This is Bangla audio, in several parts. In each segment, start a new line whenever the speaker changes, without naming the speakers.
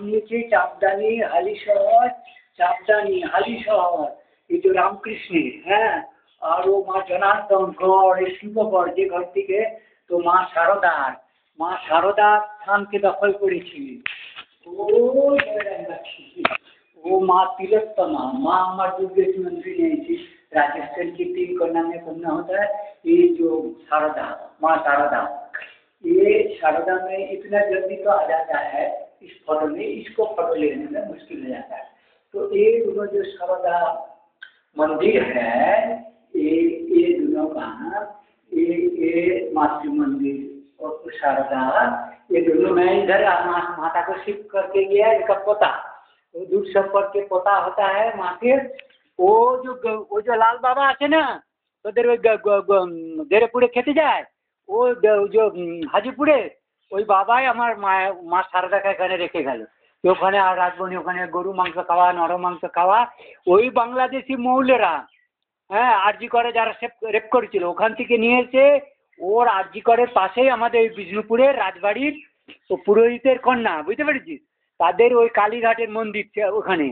নিয়েছে চাপদানি হালিশহর, চাপদানি হালিশহর, এই যে রামকৃষ্ণের, হ্যাঁ। আর ও মা জনার্দন গড়, এই শিবগড়, যে ঘর থেকে তো মা শারদার স্থানকে দখল করেছি। ও মা तिलोत्तमा, माँ अमर दुर्गे मंदिर थी राजस्थान की 3 कन्या में कन्या होता है। ये जो शारदा, माँ शारदा, ये शारदा में इतना जल्दी तो आ जाता है इस फोटो में, इसको फोटो लेने में मुश्किल हो जाता है। तो ये दोनों जो शारदा मंदिर है, ये दोनों का ये मातृ मंदिर और शारदा, ये दोनों में इधर माता को शिफ्ट करके गया इनका पोता, वो दूध संपर्क के पोता होता है माँ के। वो जो लाल बाबा आते ना तो देरेपुरे खेते जाए, वो जो हाजीपुरे ওই বাবাই আমার মা শারদাকে এখানে রেখে গেল। ওখানে আর রাজবনি, ওখানে গরু মাংস খাওয়া, নর মাংস খাওয়া। ওই বাংলাদেশি মৌলেরা, হ্যাঁ, আরজি করে যারা রেপ করেছিল ওখান থেকে নিয়ে এসে ওর আরজি করের পাশেই আমাদের বিষ্ণুপুরের রাজবাড়ির ও পুরোহিতের কন্যা, বুঝতে পেরেছিস, তাদের ওই কালীঘাটের মন্দির ওখানে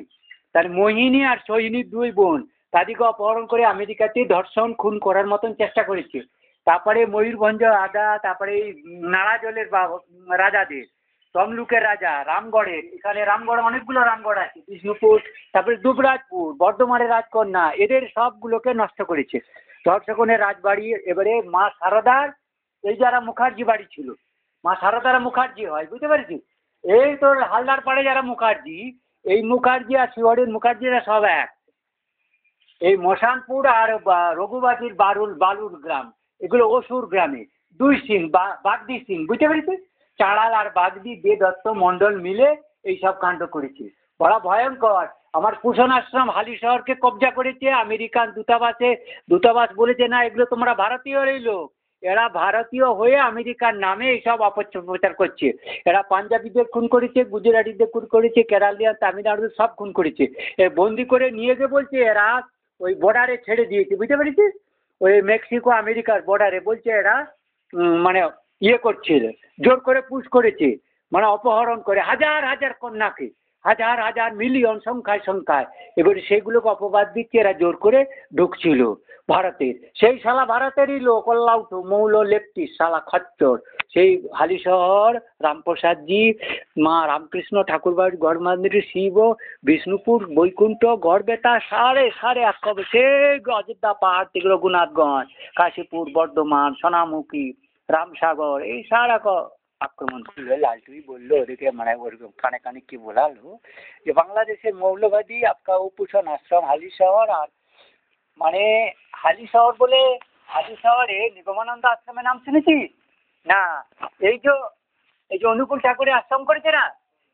তার মোহিনী আর সোহিনীর 2 বোন, তাদেরকে অপহরণ করে আমেরিকাতে ধর্ষণ খুন করার মতন চেষ্টা করেছে। তারপরে ময়ূরভঞ্জ রাজা, তারপরে নাড়াজলের রাজাদের, তমলুকের রাজা, রামগড়ের, এখানে রামগড় অনেকগুলো রামগড় আছে, বিষ্ণুপুর, তারপরে দুবরাজপুর, বর্ধমানের রাজকন্যা, এদের সবগুলোকে নষ্ট করেছে ধর্ষণের রাজবাড়ি। এবারে মা শারদার এই যারা মুখার্জি বাড়ি ছিল, মা শারদারা মুখার্জি হয়, বুঝতে পেরেছিস। এই তোর হালদার পাড়ে যারা মুখার্জি, এই মুখার্জি আর শিবরের মুখার্জিরা সব এক। এই মশানপুর আর রঘুবাতির বালুর গ্রাম, এগুলো অসুর গ্রামে 2 সিং বাগদি সিং, বুঝতে পেরেছিস। চাড়াল আর বাগদি দে দত্ত মন্ডল মিলে এই সব কাণ্ড করেছে, বড় ভয়ঙ্কর। আমার কুষণ আশ্রম হালিশহরকে কবজা করেছে আমেরিকান দূতাবাস বলেছে না এগুলো তোমরা ভারতীয়রই লোক। এরা ভারতীয় হয়ে আমেরিকার নামে এইসব অপপ্রচার করছে। এরা পাঞ্জাবিদের খুন করেছে, গুজরাটিদের খুন করেছে, কেরালিয়ান, তামিলনাড়ুর সব খুন করেছে। বন্দি করে নিয়ে গিয়ে বলছে এরা ওই বর্ডারে ছেড়ে দিয়েছে, বুঝতে পেরেছিস, ওই মেক্সিকো আমেরিকার বর্ডারে। বলছে এরা মানে ইয়ে করছিল, জোর করে পুশ করেছে, মানে অপহরণ করে হাজার হাজার কন্যাকে, হাজার হাজার মিলিয়ন সংখ্যায়। এবারে সেইগুলোকে অপবাদ দিচ্ছে এরা জোর করে ঢুকছিল ভারতের। সেই শালা ভারতেরই লোক, অল্লাউট মৌল লেপটি শালা খচ্চর। সেই হালিশহর, রামপ্রসাদজি, মা রামকৃষ্ণ ঠাকুরবাড়ি, গড় মন্দির, শিব, বিষ্ণুপুর, বৈকুণ্ঠ, গড়বেতা, সাড়ে একবে সেই অযোধ্যা পাহাড় থেকে রঘুনাথগঞ্জ, কাশীপুর, বর্ধমান, সোনামুখী, রামসাগর, এই সারা আক্রমণ করলো। লালটুই বললো ওদেরকে, মানে ওরকম কানে কি বলালো যে বাংলাদেশের মৌলবাদী আপকা কুষণ আশ্রম হালিশহর। আর মানে হালিশহর বলে, হালিশহরে নিগমানন্দ আশ্রমের নাম শুনেছিস না? এই যে অনুকূল ঠাকুরের আশ্রম করেছে না,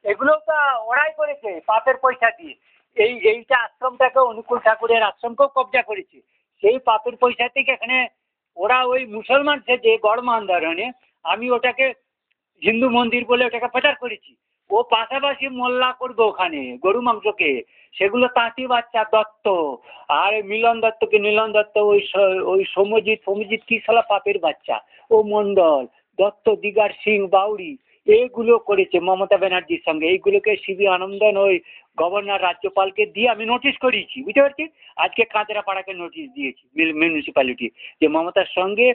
এগুলো তো ওরাই করেছে পাপের পয়সা দিয়ে। এইটা আশ্রমটাকে অনুকূল ঠাকুরের আশ্রমকেও কবজা করেছে সেই পাপের পয়সা থেকে। এখানে ওরা ওই মুসলমান যে গড় মন্দিরে, আমি ওটাকে হিন্দু মন্দির বলে ওটাকে প্রচার করেছি। ও পাশাপাশি মোল্লা করবে ওখানে গরু মাংসকে, সেগুলো তাঁতি বাচ্চা দত্ত আর মিলন দত্তকে নীলন দত্ত, ওই সৌম্যজিৎ কি শালা পাপের বাচ্চা, ও মন্ডল দত্ত, দিগার সিং, বাউরি, এইগুলো করেছে মমতা ব্যানার্জির সঙ্গে। এইগুলোকে সিবি আনন্দন ওই গভর্নর রাজ্যপালকে দিয়ে আমি নোটিশ করিয়েছি, বুঝতে পারছি। আজকে কাঁচরাপাড়াকে নোটিশ দিয়েছি মিউনিসিপ্যালিটি, যে মমতার সঙ্গে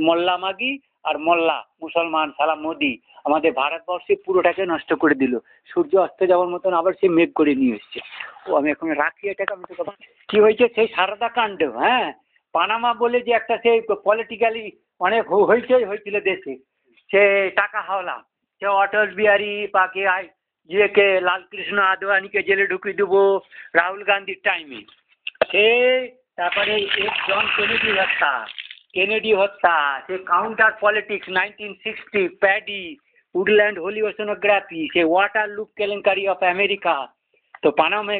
মোল্লা মাগি আর মোল্লা মুসলমান শালা মোদি আমাদের ভারতবর্ষে পুরোটাকে নষ্ট করে দিল। সূর্য অস্ত যাওয়ার মতন আবার সে মেঘ করে নিয়ে এসছে। ও আমি এখন রাখি এটাকে। আমি তো কি হয়েছে সেই সারদা কাণ্ড, হ্যাঁ, পানামা বলে যে একটা সেই পলিটিক্যালি অনেক হইচই হয়েছিল দেশে, সে টাকা হাওলা, সে অটল বিহারী পাকে ইয়েকে লালকৃষ্ণ আদবানিকে জেলে ঢুকিয়ে দেবো রাহুল গান্ধীর টাইমে, সে তারপরে জন কেনেডি হত্যা, সে কাউন্টার পলিটিক্স 1960, প্যাডি, উডল্যান্ড হোলি ওশনোগ্রাফি, সে ওয়াটার লুপ কেলেঙ্কারি অফ আমেরিকা। তো পানামা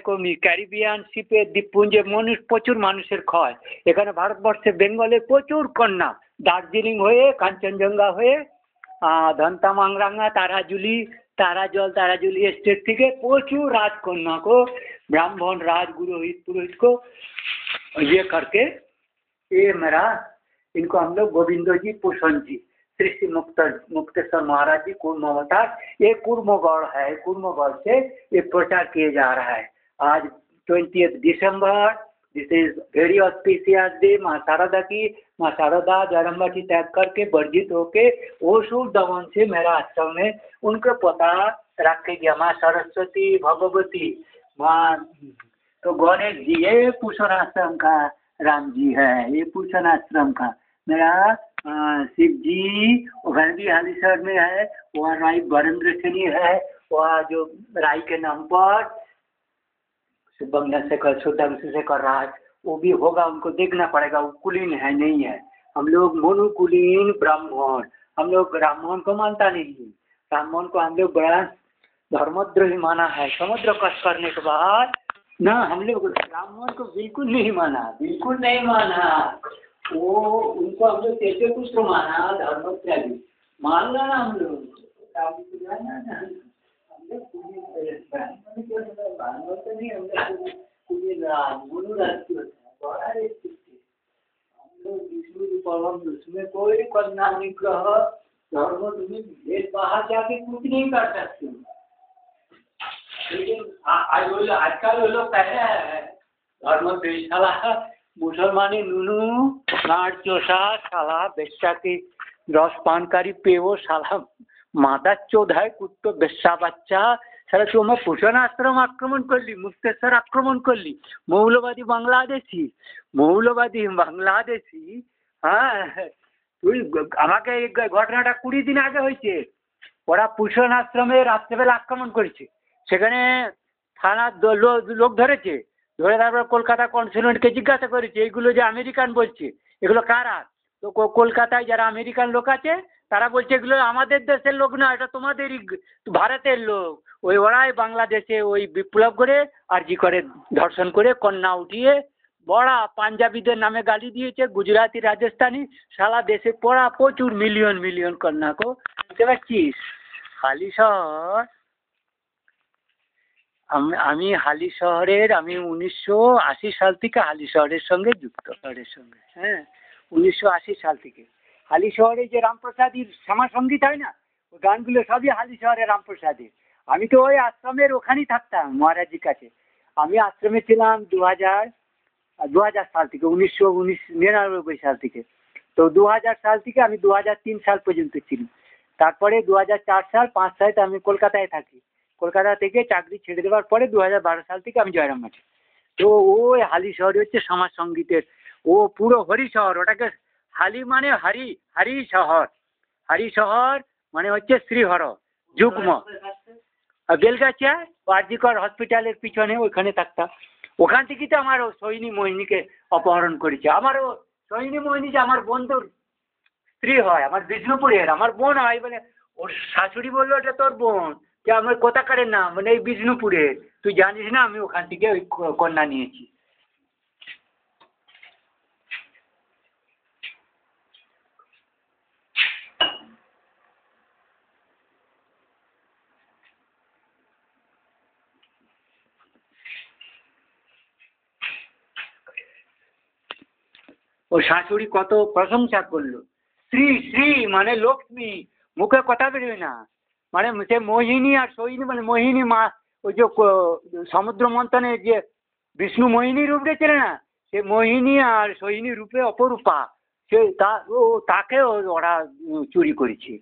ক্যারিবিয়ান শিপের দ্বীপপুঞ্জে প্রচুর মানুষের ক্ষয়। এখানে ভারতবর্ষে বেঙ্গলে প্রচুর কন্যা, দার্জিলিং হয়ে, কাঞ্চনজঙ্ঘা হয়ে, ধনতামাংরাঙ্গা, ताराजुली स्टेट থেকে প্রচুর राजकन्या को, ब्राह्मण पुरोहित को ये करके, ये मेरा इनको हम लोग गोविंदो जी, पूषण जी श्री श्री मुक्तेश्वर महाराज जी कूर्मवतार, ये कूर्मगढ़ है, कूर्मगढ़ से ये प्रचार किए जा रहा है। आज 20 दिसंबर, this is very auspicious day. माँ शारदा की, माँ शारदा जगदम्बा त्याग करके वर्जित होके ओसुर दमन से मेरा आश्रम में उनको पता रख के दिया। माँ सरस्वती, भगवती, माँ तो गणेश जी, ये पूषण आश्रम का राम जी है, ये पूषण आश्रम का मेरा शिव जी घर भी हालीसर में है। वहाँ राय वरेंद्र सेनी है, वहाँ जो राय के नाम पर बंगला से कर शुद्धांशु से कर रहा है, वो भी होगा, उनको देखना पड़ेगा। वो कुलीन है नहीं है, हम लोग मोनुकुलीन ब्राह्मण, हम लोग ब्राह्मण को मानता नहीं। ब्राह्मण को हम लोग बड़ा धर्मद्रोही माना है। समुद्र कष्ट करने के बाद ना हम लोग ब्राह्मण को बिल्कुल नहीं माना, बिल्कुल नहीं माना। वो उनको हम लोग कैसे कुछ माना, धर्मत्यागी मानना ना हम लोग। उसमें कोई कन्या निग्रह धर्म तुम्हें भेद बाहर जाके कुछ नहीं कर सकते। लेकिन आजकल वो लोग कह रहे हैं धर्म बेचाला मुसलमानी नूनू नाट चोषा साला बेच्चा की रस पानकारी पेवो साला मादा चोद है कुत्तो बेस्सा बच्चा सारा तुम्हें पूषण आश्रम आक्रमण कर ली, मुक्तेश्वर आक्रमण कर ली, মৌলবাদী বাংলাদেশি, মৌলবাদী বাংলাদেশি। হ্যাঁ তুই আমাকে এই ঘটনাটা 20 দিন আগে হয়েছে। ওরা পুষণ আশ্রমে রাত্রেবেলা আক্রমণ করেছে, সেখানে থানার লোক ধরেছে, ধরে তারপর কলকাতা কনসুলেটকে জিজ্ঞাসা করেছে এইগুলো যে আমেরিকান বলছে এগুলো কারা। তো কলকাতায় যারা আমেরিকান লোক আছে তারা বলছে এগুলো আমাদের দেশের লোক না, এটা তোমাদেরই ভারতের লোক। ওরাই বাংলাদেশে ওই বিপ্লব করে আর জি করে ধর্ষণ করে কন্যা উঠিয়ে বড়া পাঞ্জাবিদের নামে গালি দিয়েছে, গুজরাটি রাজস্থানী সারা দেশে পড়া প্রচুর মিলিয়ন মিলিয়ন কন্যাকে। বুঝতে পারছিস? হালিশহর, আমি হালিশহরের, আমি 1980 সাল থেকে হালিশহরের সঙ্গে যুক্ত। শহরের সঙ্গে হ্যাঁ 1980 সাল থেকে। হালিশহরে যে রামপ্রসাদীর শ্যামা সঙ্গীত হয় না, ওই গানগুলো সবই হালিশহরের রামপ্রসাদের। আমি তো ওই আশ্রমের ওখানেই থাকতাম মহারাজজির কাছে। আমি আশ্রমে ছিলাম 2000 সাল থেকে, 1999 সাল থেকে। তো 2000 সাল থেকে আমি 2003 সাল পর্যন্ত ছিলাম। তারপরে 2004 সাল 5 সালে আমি কলকাতায় থাকি। কলকাতা থেকে চাকরি ছেড়ে দেওয়ার পরে 2012 সাল থেকে আমি জয়রাম মাঠে। তো ওই হালিশহর হচ্ছে সমাজ সঙ্গীতের ও পুরো হরিশহর। ওটাকে হালি মানে হারি, হারি শহর, হারি শহর মানে হচ্ছে শ্রীহর যুগ্ম। বেলগাছিয়া আরজিকর হসপিটালের পিছনে ওইখানে থাকতাম। ওখান থেকেই তো আমার সৈনী মোহিনীকে অপহরণ করেছে। আমারও সৈনী মোহিনী যে আমার বন্ধুর স্ত্রী হয়, আমার বিষ্ণুপুরের আমার বোন হয়। মানে ওর শাশুড়ি বললো এটা তোর বোন, যে আমার কোথাকারের নাম, মানে এই বিষ্ণুপুরের। তুই জানিস না আমি ওখান থেকে ওই কন্যা নিয়েছি। ও শাশুড়ি কত প্রশংসা করলো, শ্রী শ্রী মানে লক্ষ্মী, মুখে কথা বেরোয় না। মানে সে মোহিনী আর সৈনী, মানে মোহিনী মা ওই যে সমুদ্র মন্থনে যে বিষ্ণু মোহিনী রূপ দিয়েছিল না, সে মোহিনী আর সৈনী রূপে অপরূপা। সে তাকে ওরা চুরি করেছে,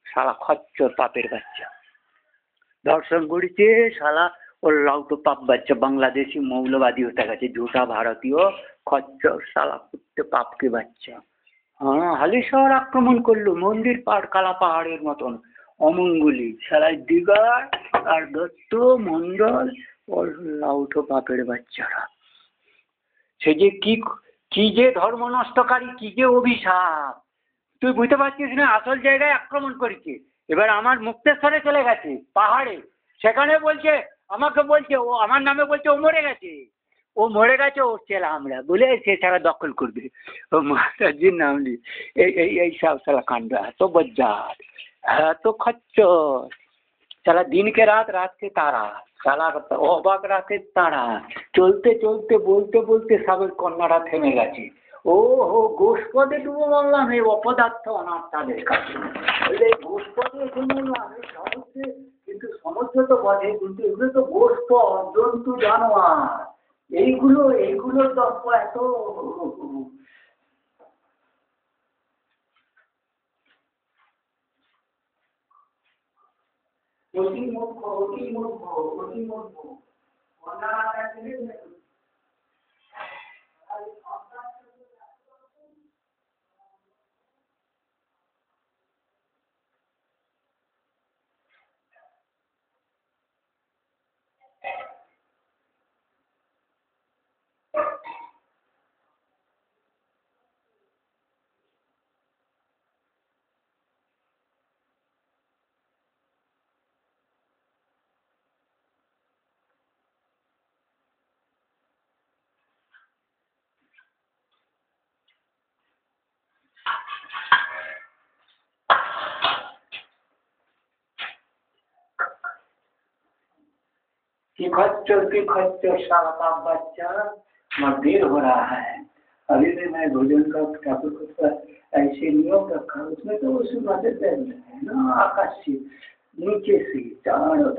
শালা খচ্চর পাপের বাচ্চা ধর্ষণ করেছে। শালা ওর লাউটো পাপ বাচ্চা বাংলাদেশি মৌলবাদী হতে গেছে, ঝুটা ভারতীয় খচ্চর শালা কুত্তে পাপকে বাচ্চা। হ্যাঁ হালিশহর আক্রমণ করলো, মন্দির পাহাড় কালা পাহাড়ের মতন অমঙ্গলি শালা দিগার আর দত্ত মন্ডল ওর লাউটো পাপের বাচ্চারা। সে যে কি যে ধর্ম নষ্টকারী, কি যে অভিশাপ তুই বুঝতে পারছিস না। আসল জায়গায় আক্রমণ করেছে। এবার আমার মুক্তেশ্বরে চলে গেছে পাহাড়ে, সেখানে বলছে আমাকে বলছে ও আমার নামে বলছে ও মরে গেছে, ও মরে গেছে, ও ছেলে আমরা বলে সে ছাড়া দখল করবে। ও মহারাজজির নাম লি এই সব সালা কাণ্ড, এত বজ্জাত, এত খচ্চর সালা। দিনকে রাত, রাতকে তারা, সালা অবাক রাতের তারা। চলতে চলতে বলতে বলতে সব কন্যারা থেমে গেছে। ও হো গোষ্পদে ডুবো বললাম এই অপদার্থ অনার্থাদের কাছে। গোষ্পদে বললাম এই সমুদ্রে, কিন্তু সমুদ্র তো বটে, কিন্তু এগুলো তো গোষ্পদ, জন্তু জানোয়ার, এইগুলোর দর্প এত। অতি মূর্খ, অতি মূর্খ, অতি মূর্খ। कि खच्चर साला बाप बच्चा, मगर देर हो रहा है। अभी भी मैं भोजन का ठाकुर का ऐसे नियम रखा, उसमें तो उस नजर है ना, आकाश से नीचे से चारों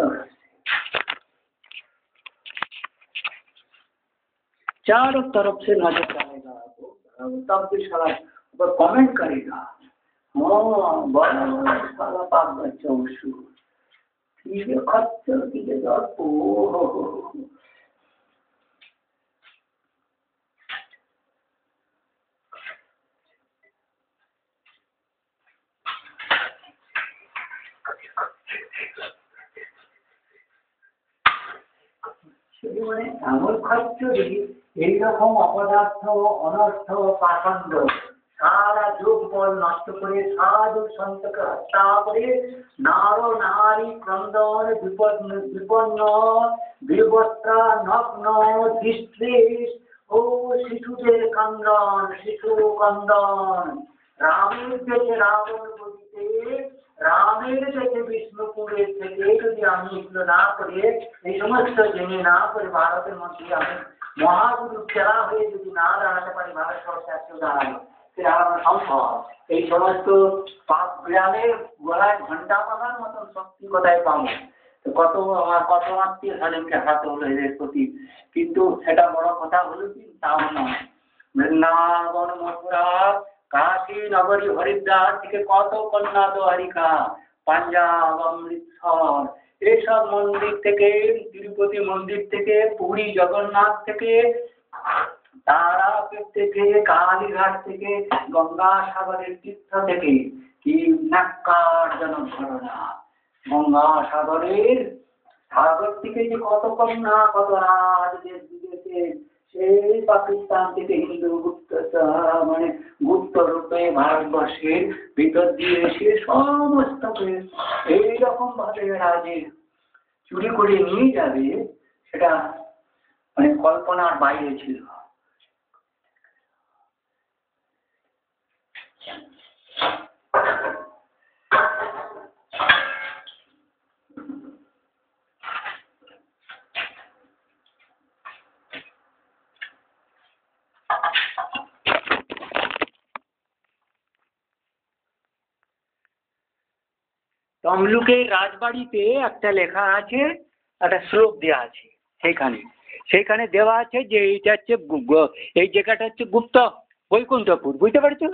तरफ से नजर डालेगा, तब भी साला ऊपर कमेंट करेगा, हाँ बड़ा साला बाप बच्चा उसको ठीक है खच्चर की जगह। ओ মানে এমন খচ্চরি, এইরকম অপদার্থ অনর্থ পাখণ্ড সারা যুগ বল নষ্ট করে, সাধু সন্তকে হত্যা করে, নার নারী ক্রন্দন বিপন্ন বিবস্ত্রা নগ্ন দৃষ্টিস ও শিশুদের কান্দন, শিশু কান্দন। রামের দেশে রাবণ গদিতে, রামের দেশে বিষ্ণুপুরে থেকে যদি আমি এগুলো না করে, এই সমস্ত জেনে না করে ভারতের মধ্যে আমি মহাগুরু চেলা হয়ে যদি না দাঁড়াতে পারি, ভারত সরকার দাঁড়ালো সেটা আমার সম্ভব। এই সমস্ত পাপ বিড়ালের গলায় ঘন্টা পাকার মতন শক্তি কোথায় পাবো? কত আমার কত আত্মীয় স্বজনকে হাতে হলো এদের প্রতি, কিন্তু সেটা বড় কথা হলো কি তাও নয়। বৃন্দাবন মথুরা কাশী নগরী হরিদ্বার থেকে কত কন্যা দ্বারিকা পাঞ্জাব অমৃতসর এইসব মন্দির থেকে, তিরুপতি মন্দির থেকে, পুরী জগন্নাথ থেকে, তারাপীঠ থেকে, কালীঘাট থেকে, গঙ্গাসাগরের তীর্থ থেকে, কি ন্যাক্কারজনক ঘটনা। গঙ্গাসাগরের সাগর থেকে যে কত কন্যা, কত রাজ দেশ বিদেশে, সেই পাকিস্তান থেকে হিন্দু মানে গুপ্ত রূপে ভারতবর্ষের ভিতর দিয়ে এসে সমস্ত এইরকম ভাবে রাজে চুরি করে নিয়ে যাবে, সেটা মানে কল্পনার বাইরে ছিল। তমলুকের রাজবাড়িতে একটা লেখা আছে, একটা শ্লোক দেওয়া আছে, সেইখানে দেওয়া আছে যে এইটা হচ্ছে এই জায়গাটা হচ্ছে গুপ্ত বৈকুণ্ঠপুর, বুঝতে পারছো?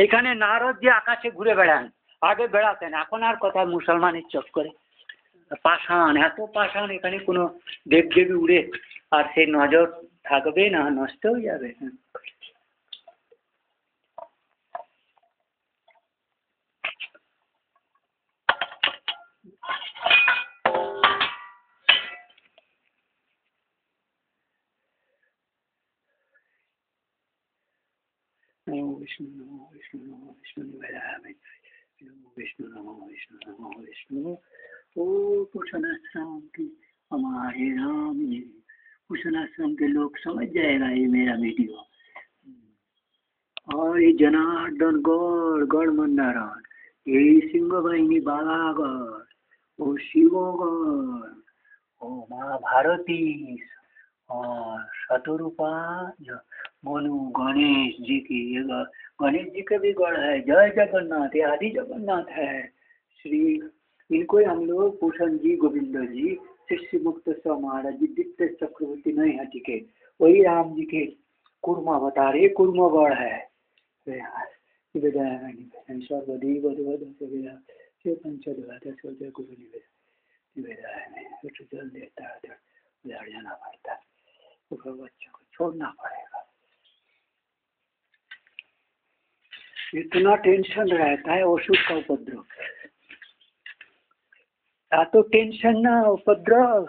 এইখানে নারদ যে আকাশে ঘুরে বেড়ান, আগে বেড়াতেন, এখন আর কোথায় মুসলমানের চক্করে পাষাণ, এত পাষাণ, এখানে কোনো দেবদেবী উড়ে আর সেই নজর থাকবে না, নষ্ট হয়ে যাবে। নমো বিষ্ণু, নমো বিষ্ণু, নমো বিষ্ণু, नमो विष्णु, नमो विष्णु, नमो विष्णु। ओ कुशन आश्रम की हमारे राम, ये कुशन आश्रम के लोग समझ जाएगा ये मेरा वीडियो। और ये जनार्दन गढ़ मंदारण, ये सिंह बाहिनी बालागढ़, ओ शिवगढ़, ओ माँ भारती और शतरूपा मनु गणेश जी की गणेश जी का भी गढ़ है। जय जगन्नाथ, ये आदि जगन्नाथ है। श्री इनको ही हम लोग भूषण जी, गोविंद जी, शिष्य मुक्त महाराज जी, दित्य चक्रवर्ती नहीं हटी के वही राम जी के कुर्मा बता रहे, कुर्मा गढ़ है। जल देता है उधर जाना पड़ता है, बच्चों को छोड़ना पड़ेगा। इतना टेंशन रहता है ओषुध का उपद्रव, या तो टेंशन ना उपद्रव।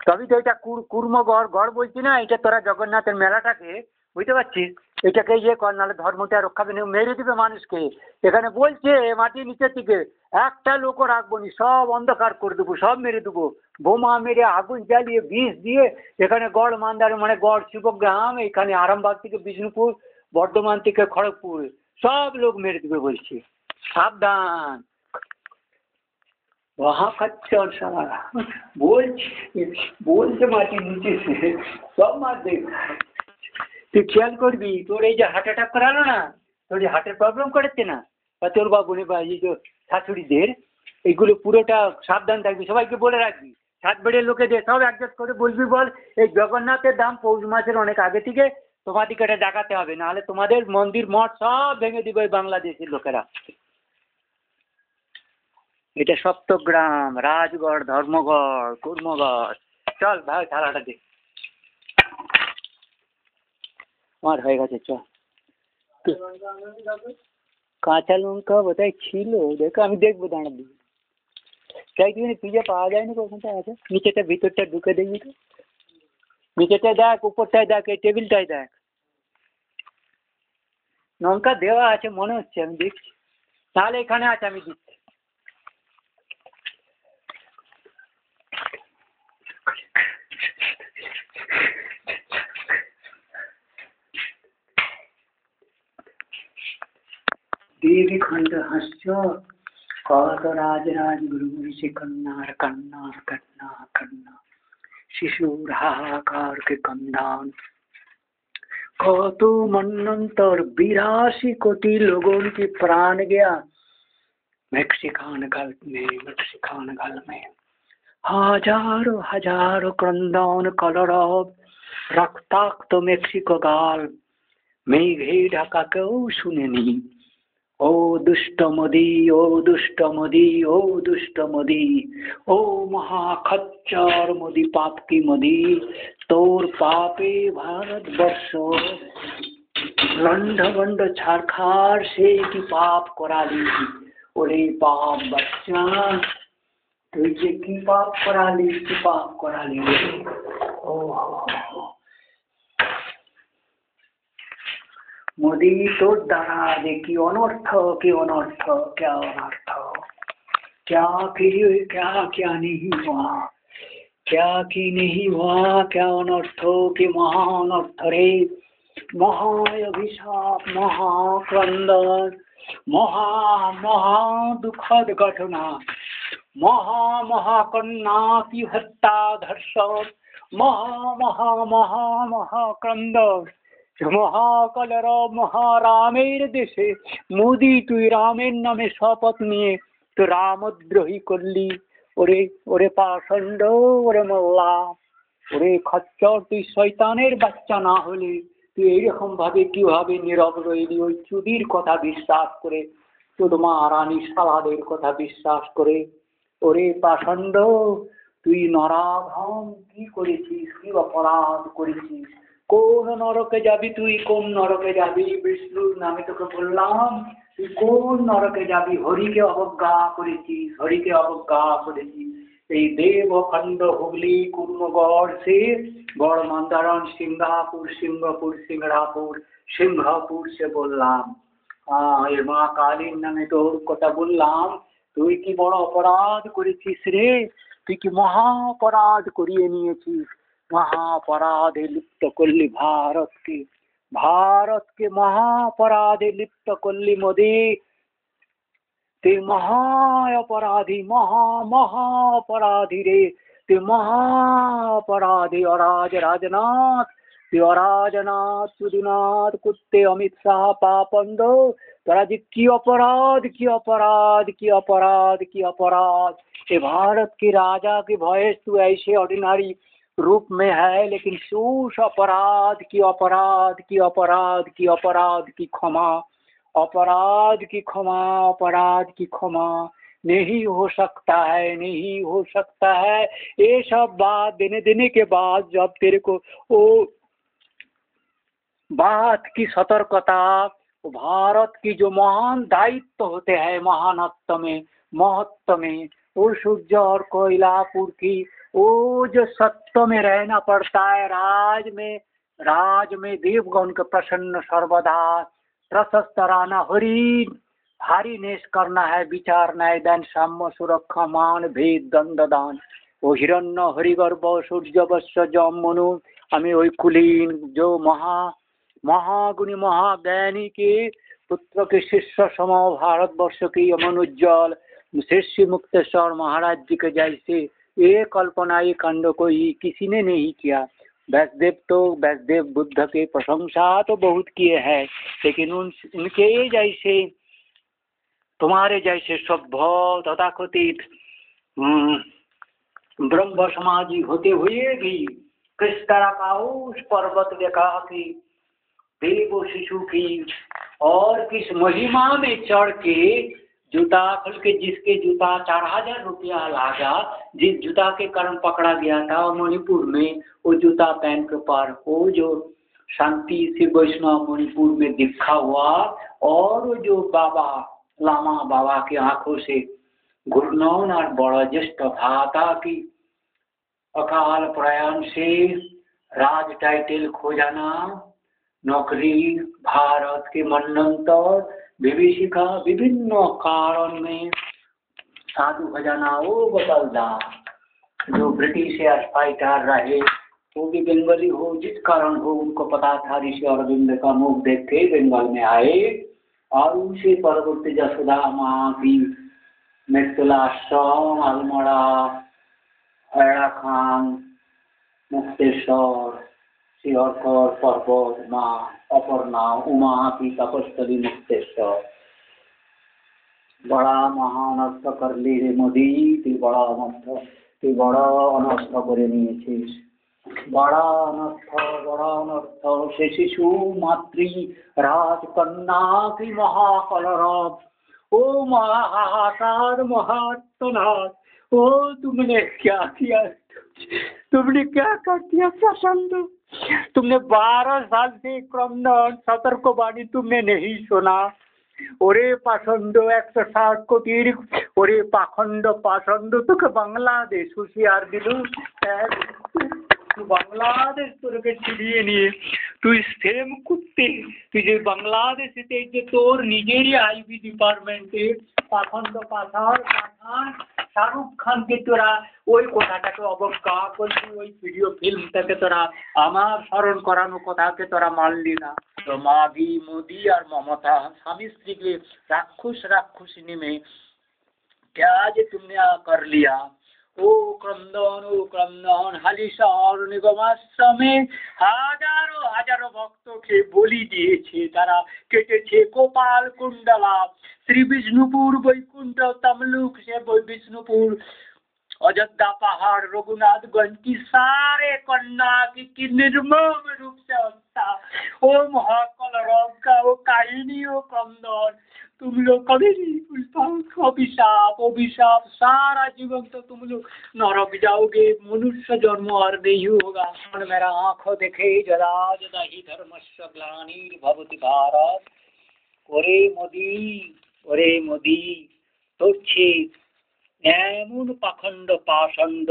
তবে তো এটা কুর্মগড় গড় বলছি না, এটা তোরা জগন্নাথের মেলাটাকে বুঝতে পারছিস, এটাকে ইয়ে কর, নাহলে ধর্মটা রক্ষা পেয়ে মেরে দিবে মানুষকে। এখানে বলছে মাটির নিচের দিকে একটা লোকও রাখবো নি, সব অন্ধকার করে দেবো, সব মেরে দেবো, বোমা মেরে আগুন জ্বালিয়ে বিষ দিয়ে। এখানে গড় মান্দার মানে গড় শিবগ্রাম, এখানে আরামবাগ থেকে বিষ্ণুপুর, বর্ধমান থেকে খড়গপুর সব লোক মেরে দেবে বলছে, সাবধান। वहाँ खच्चर सारा बोलছে মাটির নিচে সব মার দেবে। তুই খেয়াল করবি, তোর এই যে হার্ট অ্যাটাক করালো না, তোর এই হার্টের প্রবলেম করেছে না, বা তোর বাবুনি বা এই যে শাশুড়িদের, এইগুলো পুরোটা সাবধান থাকবি, সবাইকে বলে রাখবি, সাত বেড়ের লোকেদের সব অ্যাডজাস্ট করে বলবি, বল এই জগন্নাথের দাম পৌষ মাসের অনেক আগে থেকে তোমাদেরকে এটা দেখাতে হবে, নাহলে তোমাদের মন্দির মঠ সব ভেঙে দিবে বাংলাদেশের লোকেরা। এটা সপ্তগ্রাম, রাজগড়, ধর্মগড়, কুর্মগড়। চল ভাই থালাটা দে, আমার হয়ে গেছে, চল। কাঁচা লঙ্কা বোধহয় ছিল, দেখো আমি দেখবো, দাঁড়া দিবি, চাই তুমি খুঁজে পাওয়া যায়নি, কোনটা আছে নিচেটা, ভিতরটা ঢুকে দেখবি তো, নিচেটায় দেখ, উপরটায় দেখ, এই টেবিলটায় দেখ, লঙ্কা দেওয়া আছে মনে হচ্ছে, আমি দেখছি, তাহলে এখানে আছে, আমি দিচ্ছি। देवी खंड हंस्य कत राज गुरु ऋषि कन्नार कन्नार कन्ना कन्ना शिशुर हाहाकार के कंदान, कत मन्वंतर 82 कोटि लोगों की प्राण गया मैक्सिकान गल में हजारों हजारों क्रंदन कलरव रक्ताक्त मेक्सिको गाल मेघे ढाका क्यों सुनेनी। ओ दुष्ट मोदी, ओ दुष्ट मोदी, ओ दुष्ट मोदी, ओ महाखच्चर मोदी, पाप की मोदी, तोर पापे भारत वर्ष लंड बंड छारखार से की पाप कराली। ओरे पाप बच्चा, तुझे की पाप कराली, की पाप कराली। ओ मोदी तो दाना दे की अनर्थ, की अनर्थ, क्या अनर्थ, क्या की क्या क्या नहीं हुआ, क्या की नहीं हुआ, क्या अनर्थ के महाअनर्थ रे, महाअभिशाप, महाक्रंदन, महा दुखद घटना, महाकन्ना की हत्या धर्षण, महाक्रंदन, महाकलर महारामेर देशे मोदी तुई रामेर नामे शपथ निये तो रामद्रोही करली। ओरे ओरे पाषंड, ओरे मोल्ला, ओरे खच्चर, तुई शयतानेर बाच्चा ना होले তুই এইরকম ভাবে কিভাবে নীরব রইলি, ওই চুদির কথা বিশ্বাস করে, তোর মা রানী সালাদের কথা বিশ্বাস করে। ওরে পাষণ্ড, তুই নরাধম কি করেছিস, কি অপরাধ করেছিস, কোন নরকে যাবি তুই, কোন নরকে যাবি, বিষ্ণুর নামে তোকে বললাম, তুই কোন নরকে যাবি, হরিকে অবজ্ঞা করেছিস, হরিকে অবজ্ঞা করেছিস। এই দেবখণ্ড হুগলি কুর্মগড় से गढ़ मंदारण सिंगापुर सिंगापुर सिंगड़ापुर सिंगापुर से बोललाम। এর মা কালীর নামে তোর কথা বললাম, তুই কি বড় অপরাধ করেছিস রে, তুই কি মহা অপরাধ করিয়ে নিয়েছিস, মহা অপরাধে লিপ্ত করলি ভারতকে, ভারতকে মহা অপরাধে লিপ্ত করলি মোদি। ते महा अपराधी, महा अपराधी रे, ते महा अपराधी। और आज राजनाथ অরাজনাথ সুদীনাথ কুত্তে অমিত শাহ পাপন্দ তোরা जी की अपराध की अपराध की अपराध की अपराध। ये भारत की राजा की वॉइस तू ऐसे ऑर्डिनरी रूप में है, लेकिन सूस अपराध की अपराध की अपराध की अपराध की क्षमा, अपराध की क्षमा, अपराध की क्षमा। नहीं हो सकता है, नहीं हो सकता है। ये सब बात देने के बाद जब तेरे को वो बात की सतर्कता, भारत की जो महान दायित्व होते हैं महानत्व में महत्व में, वो सूर्य और कोयलापुर की वो जो सत्व में रहना पड़ता है, राज में देवगण के प्रसन्न सर्वदा प्रशस्त राना हरि भारी नेश करना है, विचार न्याय दान साम्य सुरक्षा मान भेद दंड दान। वो हिरण्य हरिगर्भ सूर्य वश्य जम मनु हमें वही कुलीन जो महागुणी महाज्ञानी के पुत्र के शिष्य सम भारतवर्ष की अमन उज्ज्वल शिष्य मुक्तेश्वर महाराज जी के जैसे ये कल्पना ये कांड कोई किसी ने नहीं किया। वैष्णदेव बुद्ध के प्रशंसा तो बहुत किए हैं, लेकिन उनके जैसे तुम्हारे जैसे सभ्य तथाकथित ब्रह्म समाजी होते हुए भी किस तरह का उस पर्वत देखा कि देव शिशु की और किस महिमा में चढ़ के जूता खोल के जिसके जूता 4000 रुपया लागा, जिस जूता के कारण पकड़ा गया था मणिपुर में, वो जूता पहन के पर वो जो शांति श्री वैष्णव मणिपुर में दिखा हुआ, और जो बाबा लामा बाबा की आंखों से घुरनौन और बड़ा ज्येष्ठ भाता की अकाल प्रयाण से राज टाइटल खो जाना, नौकरी भारत के मनंतर विभीषिका विभिन्न कारण में साधु भजना वो बदलदा जो ब्रिटिश फाइटर रहे वो भी बंगाली हो, जिस कारण हो उनको पता था ऋषि अरविंद का मुख देख के बंगाल में आए, और उनसे परवर्ती जसोदा माँ की मृत्युलाश्रम अलमड़ा हैरा खान मुक्तेश्वर सिंहर पर्वत माँ अपर्णा उमा की तपस्थली मुक्तेश्वर बड़ा महान अर्थ कर ली रे मोदी, তুই বড় অনর্থ করে নিয়েছিস, बड़ा अनर्थ से शिशु मातृ राजकन्या की महाकलरव ओ महाकार महात्मनाथ, ओ तुमने क्या किया, तुमने क्या कर दिया प्रसन्न, तुमने 12 साल से क्रमदन सतर्कवाणी तुमने नहीं सुना। ওরে পাখন্ড 160 কোটির ওরে পাখন্ড পাখন্ড তোকে বাংলাদেশ হুঁশিয়ার দিল, বাংলাদেশ তোকে ছিড়িয়ে নিয়ে তুই সেম কুত্তে, তুই যে বাংলাদেশে যে তোর নিজেরই আইবি ডিপার্টমেন্টে পাখন্ড পাঠান শাহরুখ খানকে তোরা ওই কথাটাকে অবজ্ঞা করলি, ওই ভিডিও ফিল্মটাকে তোরা আমার স্মরণ করানো কথাকে তোরা মানলি না। तो मागी मोदी और ममता स्वामी स्त्री के राक्षसी में क्या जे तुमने कर लिया। ओ क्रंदन हालिशहर निगमाश्रमे হাজারো ভক্তকে বলি দিয়েছে, তারা কেটেছে গোপাল কুণ্ডলা শ্রী বিষ্ণুপুর বৈকুণ্ঠ तमलुक से विष्णुपुर अयोध्या पहाड़ रघुनाथगंज की सारे कन्या की निर्मम रूप से हत्या, ओ महाकलरव का वो काहिनी ओ क्रंदन तुम लोग कभी नहीं भूल पाओगे। अभिशाप सारा जीवन तो तुम लोग नरक जाओगे, मनुष्य जन्म और नहीं होगा। मेरा आंखों देखे जदा जदा ही धर्मस्य ग्लानिर्भवति भारत। ओरे मोदी তোচ্ছে এমন পাখন্ড পাষণ্ড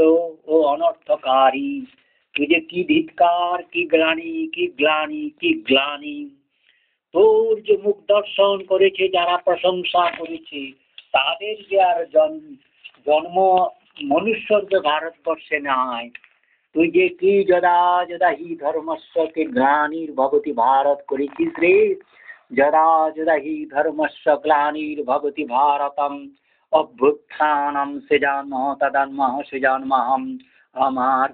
ও অনর্থকারী, তুই যে কি ধিৎকার কি গ্লানি, তোর যে মুখ দর্শন করেছে যারা প্রশংসা করেছে তাদের যে আর জন্ম মনুষ্যত্ব ভারতবর্ষে নাই। তুই যে কি যদা হি ধর্মস্যকে গ্লানির্ভবতি ভারত করেছিস রে, যদা হি ধর্মস্য গ্লানির্ভবতি ভারতম অভ্যুত্থানম সৃজামহ তদান্মহ সৃজামহম। আমার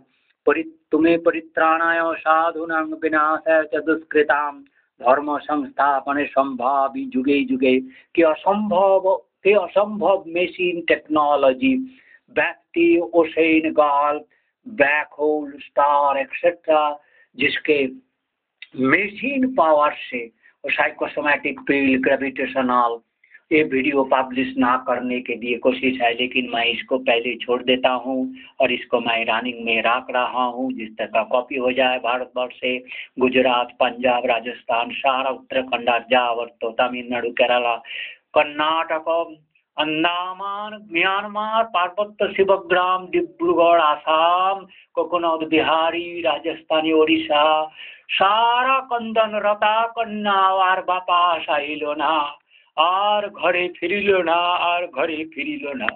तुम्हें परित्राणाय साधूनां विनाशाय च दुष्कृतां धर्म संस्थापने संभावी जुगे जुगे कि असंभव मशीन टेक्नोलॉजी व्यक्ति ओशन गॉल ब्लैक होल स्टार एक्सेट्रा जिसके मशीन पावर से और साइकोसोमैटिक फील्ड ग्रेविटेशनल ये वीडियो पब्लिश ना करने के लिए कोशिश है, लेकिन मैं इसको पहले छोड़ देता हूँ और इसको मैं रनिंग में रख रहा हूँ जिस तरह का कॉपी हो जाए भारतवर्ष से गुजरात पंजाब राजस्थान सारा उत्तराखंड जावर तो तमिलनाडु केरला कर्नाटक अंडमान म्यांमार पार्वत्य शिवग्राम डिब्रूगढ़ आसाम कोकनद बिहारी राजस्थानी ओडिशा सारा कंदन रता कन्या और बापा साइलो ना और घरे फिरिलो ना और घरे फिरिलो ना